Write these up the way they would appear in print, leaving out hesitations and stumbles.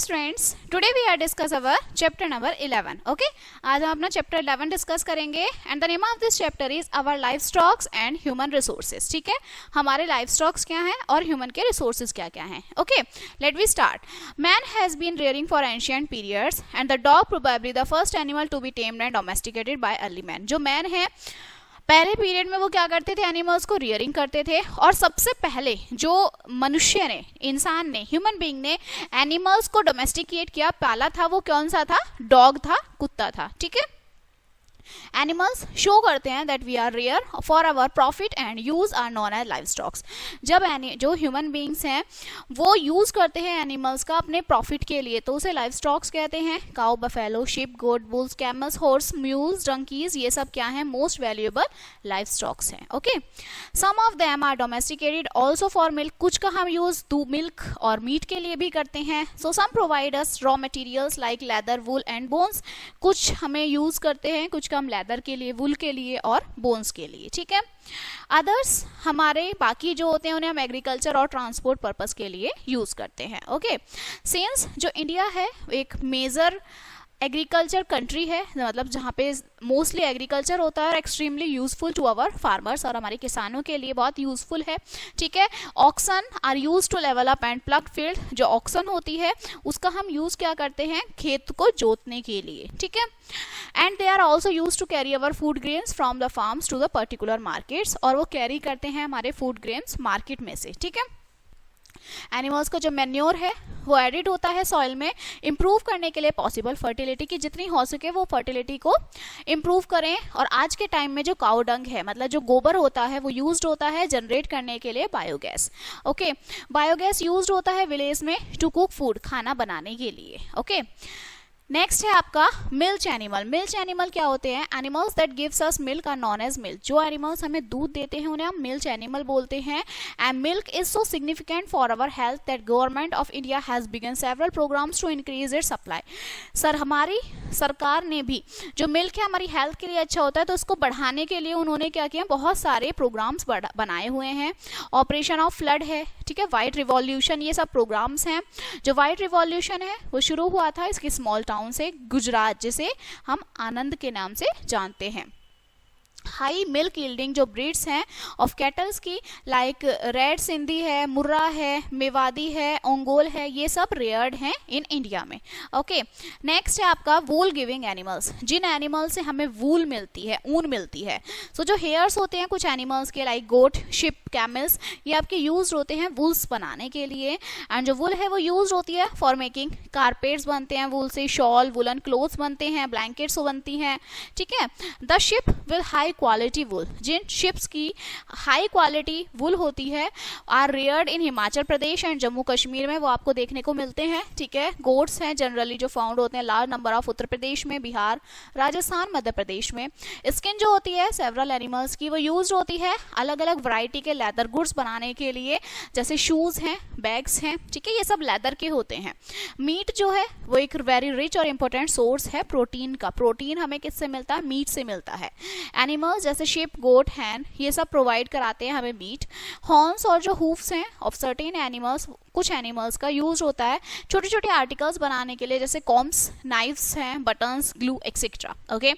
Students, today we are discuss our chapter number 11. Okay, आज हम अपना चैप्टर 11 डिस्कस करेंगे and the name of this chapter is our life stocks and human resources. ठीक है, हमारे life stocks क्या हैं और ह्यूमन के रिसोर्सेज क्या क्या हैं. Okay, let we start. Man has been rearing for ancient periods and the dog probably the first animal to be tamed and domesticated by early man. जो मैन है पहले पीरियड में वो क्या करते थे, एनिमल्स को रियरिंग करते थे. और सबसे पहले जो मनुष्य ने, इंसान ने, ह्यूमन बीइंग ने एनिमल्स को डोमेस्टिकेट किया, पाला था, वो कौन सा था? डॉग था, कुत्ता था. ठीक है, एनिमल्स शो करते हैं that we are rear for our profit and use are known as life stocks. जब जो ह्यूमन बींग्स हैं वो यूज करते हैं एनिमल्स का अपने प्रॉफिट के लिए, तो उसे लाइफ स्टॉक्स कहते हैं. Cow, buffalo, sheep, goat, bulls, camels, horse, mules, donkeys, ये सब क्या है? मोस्ट वैल्यूएबल लाइफ स्टॉक्स हैं. Okay, some of them are domesticated also for milk. कुछ का हम यूज मिल्क और मीट के लिए भी करते हैं. So some provide us raw materials like leather, wool and bones. कुछ हमें यूज करते हैं, कुछ हम लेदर के लिए, वुल के लिए और बोन्स के लिए. ठीक है, अदर्स हमारे बाकी जो होते हैं उन्हें हम एग्रीकल्चर और ट्रांसपोर्ट पर्पस के लिए यूज करते हैं. ओके, सिंस जो इंडिया है एक मेजर एग्रीकल्चर कंट्री है, मतलब जहाँ पे मोस्टली एग्रीकल्चर होता है और extremely useful to our farmers, और हमारे किसानों के लिए बहुत यूजफुल है. ठीक है, oxen are use to level up and plough field. जो ऑक्सन होती है उसका हम यूज क्या करते हैं? खेत को जोतने के लिए. ठीक है, and they are also use to carry our food grains from the farms to the particular markets. और वो कैरी करते हैं हमारे फूड ग्रेन्स मार्केट में से. ठीक है, एनिमल्स का जो मैन्योर है वो एडिड होता है सॉइल में इंप्रूव करने के लिए पॉसिबल फर्टिलिटी की, जितनी हो सके वो फर्टिलिटी को इंप्रूव करें. और आज के टाइम में जो काउ डंग है, मतलब जो गोबर होता है, वो यूज्ड होता है जनरेट करने के लिए बायोगैस. ओके, बायोगैस यूज्ड होता है विलेज में टू कुक फूड, खाना बनाने के लिए. ओके, नेक्स्ट है आपका मिल्क एनिमल. मिल्क एनिमल क्या होते हैं? Animals that gives us milk are known as milk. जो एनिमल्स हमें दूध देते हैं उन्हें हम मिल्क एनिमल बोलते हैं. And milk is so significant for our health that government of India has begun several programmes to increase it supply. Sir, हमारी सरकार ने भी, जो मिल्क है हमारी हेल्थ के लिए अच्छा होता है, तो इसको बढ़ाने के लिए उन्होंने क्या किया? बहुत सारे प्रोग्राम्स बनाए हुए हैं. ऑपरेशन ऑफ फ्लड है, ठीक है, व्हाइट रिवॉल्यूशन, ये सब प्रोग्राम्स हैं. जो व्हाइट रिवॉल्यूशन है वो शुरू हुआ था इसकी स्मॉल टाउन से, गुजरात, जिसे हम आनंद के नाम से जानते हैं. हाई मिल्क यील्डिंग जो ब्रीड्स हैं ऑफ कैटल्स की, लाइक रेड सिंधी है, मुर्रा है, मेवादी है, ओंगोल है, ये सब रेयर्ड हैं इन इंडिया में. ओके, नेक्स्ट है आपका वूल गिविंग एनिमल्स. जिन एनिमल से हमें वूल मिलती है, ऊन मिलती है. सो जो हेयर्स होते हैं कुछ एनिमल्स के, लाइक गोट, शिप, कैमल्स, ये आपके यूज होते हैं वूल्स बनाने के लिए. एंड जो वूल है वो यूज होती है फॉर मेकिंग कारपेट्स बनते हैं वूल से, शॉल, वुलन क्लोथ्स बनते हैं, ब्लैंकेट्स बनती हैं. ठीक है, the sheep with high quality wool. जिन शिप्स की हाई क्वालिटी वुल होती है are reared in Himachal Pradesh and Jammu Kashmir में, वो आपको देखने को मिलते हैं. ठीक है, गोट्स हैं जनरली जो फाउंड होते हैं large number of Uttar Pradesh में, बिहार, राजस्थान, मध्य प्रदेश में. स्किन जो होती है सेवरल एनिमल्स की वो यूज होती है अलग अलग वैरायटी के लेदर गुड्स बनाने के लिए, जैसे शूज हैं, बैग्स हैं. ठीक है, ये सब लेदर के होते हैं. मीट जो है वो एक वेरी रिच और इंपॉर्टेंट सोर्स है प्रोटीन का. प्रोटीन हमें किससे मिलता है? मीट से मिलता है. एनिमल्स जैसे शिप, गोट, हैन, ये सब प्रोवाइड कराते हैं हमें मीट. हॉर्न्स और जो हूफ्स हैं ऑफ सर्टेन एनिमल्स, कुछ एनिमल्स का यूज होता है छोटे छोटे आर्टिकल्स बनाने के लिए, जैसे कॉम्स, नाइफ्स हैं, buttons, glue, etcetera. Okay,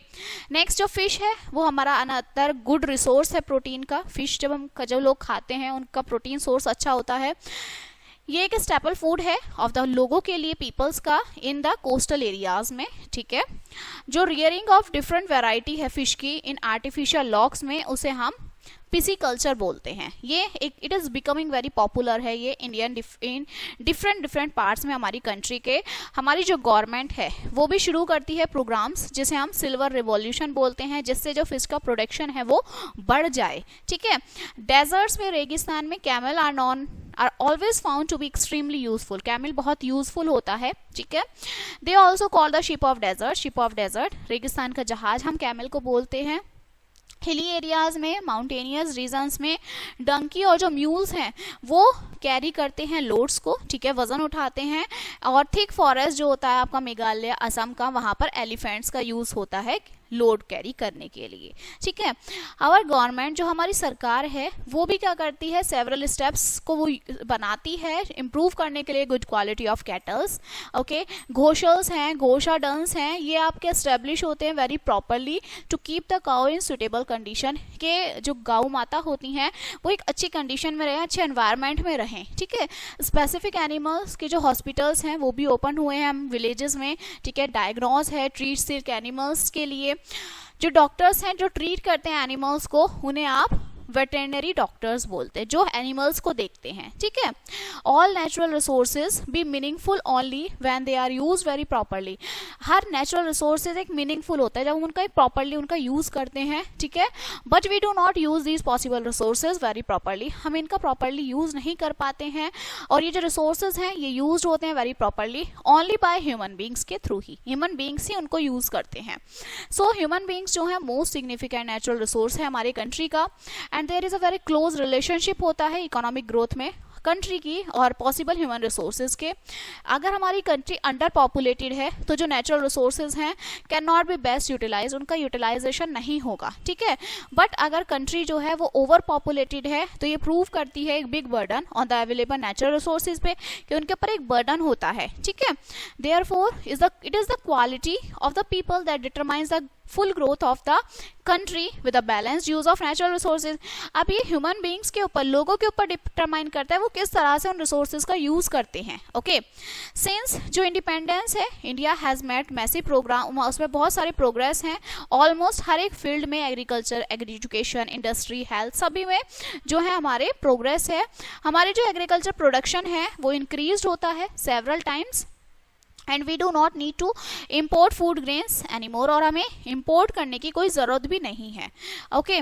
next जो फिश है वो हमारा अनदर गुड रिसोर्स है प्रोटीन का. फिश जब लोग खाते हैं उनका प्रोटीन सोर्स अच्छा होता है. ये एक स्टेपल फूड है ऑफ द लोगों के लिए, पीपल्स का, इन द कोस्टल एरियाज में. ठीक है, जो रियरिंग ऑफ डिफरेंट वैरायटी है फिश की इन आर्टिफिशियल लॉक्स में, उसे हम पिसीकल्चर बोलते हैं. ये एक it is becoming very popular है ये इंडियन इन डिफरेंट पार्ट्स में हमारी कंट्री के. हमारी जो गवर्नमेंट है वो भी शुरू करती है प्रोग्राम्स जिसे हम सिल्वर रिवॉल्यूशन बोलते हैं, जिससे जो फिश का प्रोडक्शन है वो बढ़ जाए. ठीक है, डेजर्ट्स में, रेगिस्तान में camel are always found to be extremely useful. Camel बहुत यूजफुल होता है. ठीक है, they also call the ship of desert. Ship of desert, रेगिस्तान का जहाज हम कैमल को बोलते हैं. हिली एरियाज में, माउंटेनियस रीजन्स में डंकी और जो म्यूल्स हैं वो कैरी करते हैं लोड्स को. ठीक है, वजन उठाते हैं. और थिक फॉरेस्ट जो होता है आपका मेघालय, असम का, वहाँ पर एलिफेंट्स का यूज होता है लोड कैरी करने के लिए, ठीक है। आवर गवर्नमेंट, जो हमारी सरकार है, वो भी क्या करती है, सेवरल स्टेप्स को वो बनाती है इम्प्रूव करने के लिए good quality of cattles, okay. घोषल्स हैं, घोषाडन्स हैं, ये आपके एस्टेब्लिश होते हैं very properly to keep the cow in suitable condition, के जो गौ माता होती हैं वो एक अच्छी कंडीशन में रहें, अच्छे एनवायरनमेंट में रहें, ठीक है। स्पेसिफिक एनिमल्स के जो हॉस्पिटल्स हैं वो भी ओपन हुए हैं हम विलेजेस में, ठीक है। डायग्नोज है, ट्रीट सिक एनिमल्स के लिए। जो डॉक्टर्स हैं जो ट्रीट करते हैं एनिमल्स को, उन्हें आप वेटेरिनरी डॉक्टर्स बोलते हैं, जो एनिमल्स को देखते हैं, ठीक है। All natural resources be meaningful only when they are use very properly. हर नेचुरल रिसोर्सेज एक मीनिंगफुल होता है जब हम उनका प्रॉपरली उनका यूज करते हैं, ठीक है। But we do not use these possible resources very properly, हम इनका प्रॉपरली यूज नहीं कर पाते हैं, और ये जो रिसोर्सेज हैं ये यूज होते हैं very properly only by human beings के थ्रू ही, ह्यूमन बींग्स ही उनको यूज करते हैं। सो ह्यूमन बींग्स जो है मोस्ट सिग्निफिकेंट नेचुरल रिसोर्स है हमारी कंट्री का, and there is a very close relationship होता है इकोनॉमिक ग्रोथ में कंट्री की और पॉसिबल ह्यूमन रिसोर्सेज के। अगर हमारी कंट्री अंडर पॉपुलेटेड है तो जो नेचुरल रिसोर्सेज हैं can not be best utilize, उनका यूटिलाइजेशन नहीं होगा, ठीक है। बट अगर कंट्री जो है वो ओवर पॉपुलेटेड है तो ये प्रूव करती है एक big burden on the available natural resources पे, कि उनके ऊपर एक बर्डन होता है, ठीक है। Therefore it is the quality of the people that determines the full growth of the country with a balanced use of natural resources. अब ये ह्यूमन बींग्स के ऊपर, लोगों के ऊपर डिटरमाइन करता है वो किस तरह से उन रिसोर्सेज का यूज करते हैं, ओके। सिंस जो इंडिपेंडेंस है, India has made massive programme, उसमें बहुत सारे प्रोग्रेस हैं ऑलमोस्ट हर एक फील्ड में, एग्रीकल्चर, एजुकेशन, इंडस्ट्री, हेल्थ, सभी में जो है हमारे प्रोग्रेस है। हमारे जो एग्रीकल्चर प्रोडक्शन है वो इंक्रीज होता है several times, and we do not need to import food grains anymore, और हमें इम्पोर्ट करने की कोई ज़रूरत भी नहीं है, ओके।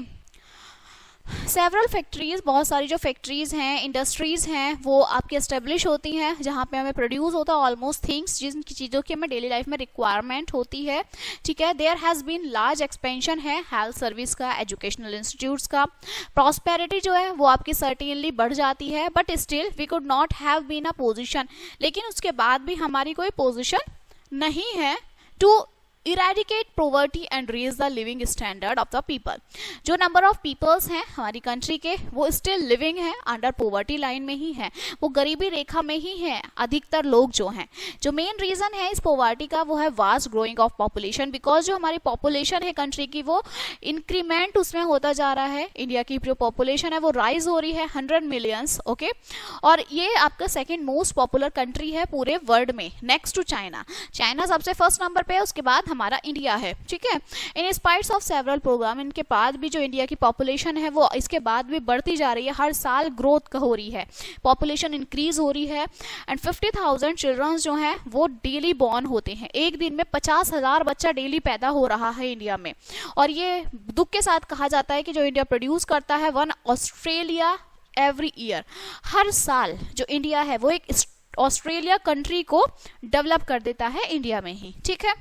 सेवरल फैक्ट्रीज, बहुत सारी जो फैक्ट्रीज हैं, इंडस्ट्रीज हैं, वो आपकी एस्टेब्लिश होती हैं जहाँ पे हमें प्रोड्यूस होता है ऑलमोस्ट थिंग्स, जिन चीज़ों की हमें डेली लाइफ में रिक्वायरमेंट होती है, ठीक है। There has been large expansion है हेल्थ सर्विस का, एजुकेशनल इंस्टीट्यूट्स का, प्रॉस्पेरिटी जो है वो आपकी सर्टेनली बढ़ जाती है, but still we could not have been a position, लेकिन उसके बाद भी हमारी कोई पोजिशन नहीं है to eradicate poverty and raise the living standard of the people. जो नंबर ऑफ पीपल्स हैं हमारी कंट्री के वो स्टिल लिविंग है अंडर पॉवर्टी लाइन में ही है, वो गरीबी रेखा में ही है अधिकतर लोग जो हैं। जो मेन रीजन है इस पॉवर्टी का वो है vast growing of population, because जो हमारी पॉपुलेशन है कंट्री की वो इंक्रीमेंट उसमें होता जा रहा है। इंडिया की जो पॉपुलेशन है वो राइज हो रही है 100 मिलियंस, ओके। और ये आपका सेकेंड मोस्ट पॉपुलर कंट्री है पूरे वर्ल्ड में, नेक्स्ट टू चाइना। चाइना सबसे फर्स्ट नंबर पे है, उसके बाद हमारा इंडिया है, ठीक है। इन स्पाइट्स ऑफ सेवरल प्रोग्राम, इनके बाद भी जो इंडिया की पॉपुलेशन है वो इसके बाद भी बढ़ती जा रही है, हर साल ग्रोथ हो रही है, पॉपुलेशन इंक्रीज हो रही है, एंड 50,000 चिल्ड्रन जो हैं वो डेली बॉर्न होते हैं। एक दिन में 50,000 बच्चा डेली पैदा हो रहा है इंडिया में, और ये दुख के साथ कहा जाता है कि जो इंडिया प्रोड्यूस करता है 1 ऑस्ट्रेलिया एवरी ईयर, हर साल जो इंडिया है वो एक ऑस्ट्रेलिया कंट्री को डेवलप कर देता है इंडिया में ही, ठीक है।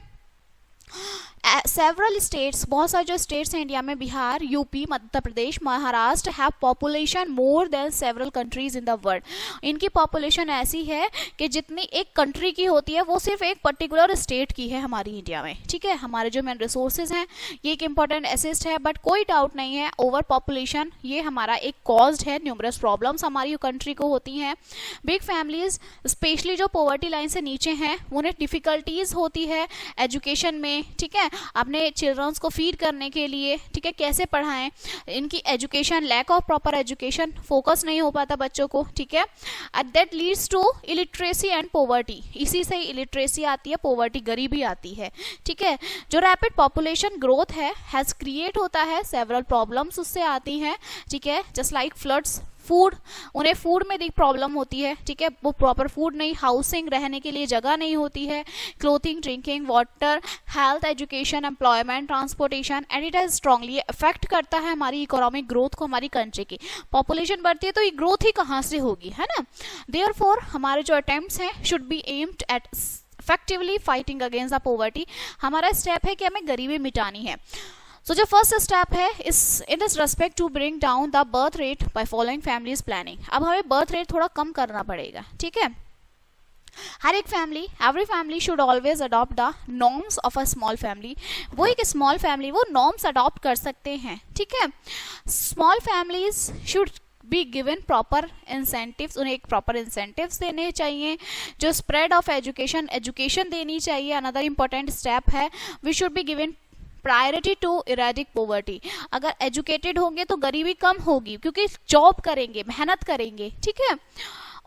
सेवरल स्टेट्स, बहुत सारे जो स्टेट्स हैं इंडिया में, Bihar, UP, Madhya Pradesh, Maharashtra, have population more than several countries in the world. इनकी पॉपुलेशन ऐसी है कि जितनी एक कंट्री की होती है वो सिर्फ एक पर्टिकुलर स्टेट की है हमारी इंडिया में, ठीक है। हमारे जो मेन रिसोर्सेज हैं ये एक इंपॉर्टेंट एसेट है, बट कोई डाउट नहीं है ओवर पॉपुलेशन ये हमारा एक कॉज्ड है, न्यूमरस प्रॉब्लम्स हमारी कंट्री को होती हैं। बिग फैमिलीज स्पेशली जो पॉवर्टी लाइन से नीचे हैं उन्हें डिफिकल्टीज होती है एजुकेशन में, ठीक है, अपने चिल्ड्रंस को फीड करने के लिए, ठीक है, कैसे पढ़ाएं, इनकी education, lack of proper education, focus नहीं हो पाता बच्चों को, ठीक है। That leads to illiteracy and poverty, इसी से इलिटरेसी आती है, पॉवर्टी गरीबी आती है, ठीक है। जो रैपिड पॉपुलेशन ग्रोथ है हैज क्रिएट होता है, सेवरल प्रॉब्लम्स उससे आती हैं, ठीक है, जस्ट लाइक फ्लड्स, फूड, उन्हें फूड में प्रॉब्लम होती है, ठीक है, वो प्रॉपर फूड नहीं, हाउसिंग, रहने के लिए जगह नहीं होती है, clothing, drinking water, health, education, employment, transportation, and it has strongly affect करता है हमारी इकोनॉमिक ग्रोथ को। हमारी कंट्री की पॉपुलेशन बढ़ती है तो ये ग्रोथ ही कहाँ से होगी, है ना। देयरफॉर हमारे जो अटेम्प्ट्स हैं should be aimed at effectively fighting against the poverty. हमारा स्टेप है कि हमें गरीबी मिटानी है। So जो फर्स्ट स्टेप है is in this respect to bring down the birth rate by following families planning. अब हमें बर्थ रेट थोड़ा कम करना पड़ेगा, ठीक है। हर एक family, every family should always adopt the norms of a small family. वो एक स्मॉल फैमिली वो नॉर्म्स अडॉप्ट कर सकते हैं, ठीक है। Small families should be given proper incentives, उन्हें एक प्रॉपर इंसेंटिव्स देने चाहिए। जो स्प्रेड ऑफ एजुकेशन देनी चाहिए, अनदर इंपॉर्टेंट स्टेप है। We should be given priority to eradicate poverty. अगर एजुकेटेड होंगे तो गरीबी कम होगी, क्योंकि जॉब करेंगे, मेहनत करेंगे, ठीक है।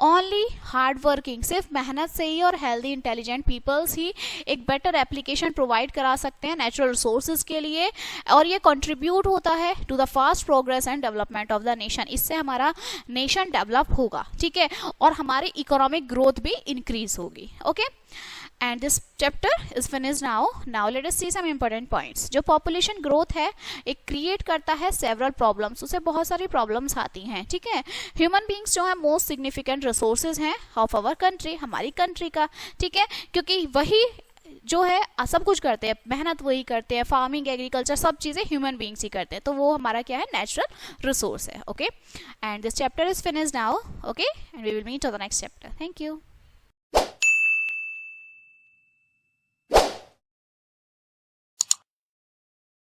ओनली हार्ड वर्किंग, सिर्फ मेहनत से ही और हेल्दी इंटेलिजेंट पीपल्स ही एक बेटर एप्लीकेशन प्रोवाइड करा सकते हैं नेचुरल रिसोर्सेज के लिए, और ये कंट्रीब्यूट होता है to the fast progress and development of the nation. इससे हमारा नेशन डेवलप होगा, ठीक है, और हमारी इकोनॉमिक ग्रोथ भी इंक्रीज होगी। Okay, and this chapter is finished now. Now let us see some important points. जो population growth है एक create करता है several problems, उसे बहुत सारी problems आती हैं, ठीक है। human beings जो है most significant resources हैं of our country, हमारी country का, ठीक है, क्योंकि वही जो है सब कुछ करते हैं, मेहनत वही करते हैं, फार्मिंग, एग्रीकल्चर, सब चीज़ें ह्यूमन बींग्स ही करते हैं, तो वो हमारा क्या है, नेचुरल रिसोर्स है। Okay, and this chapter is finished now. Okay, and we will meet on the next chapter. Thank you.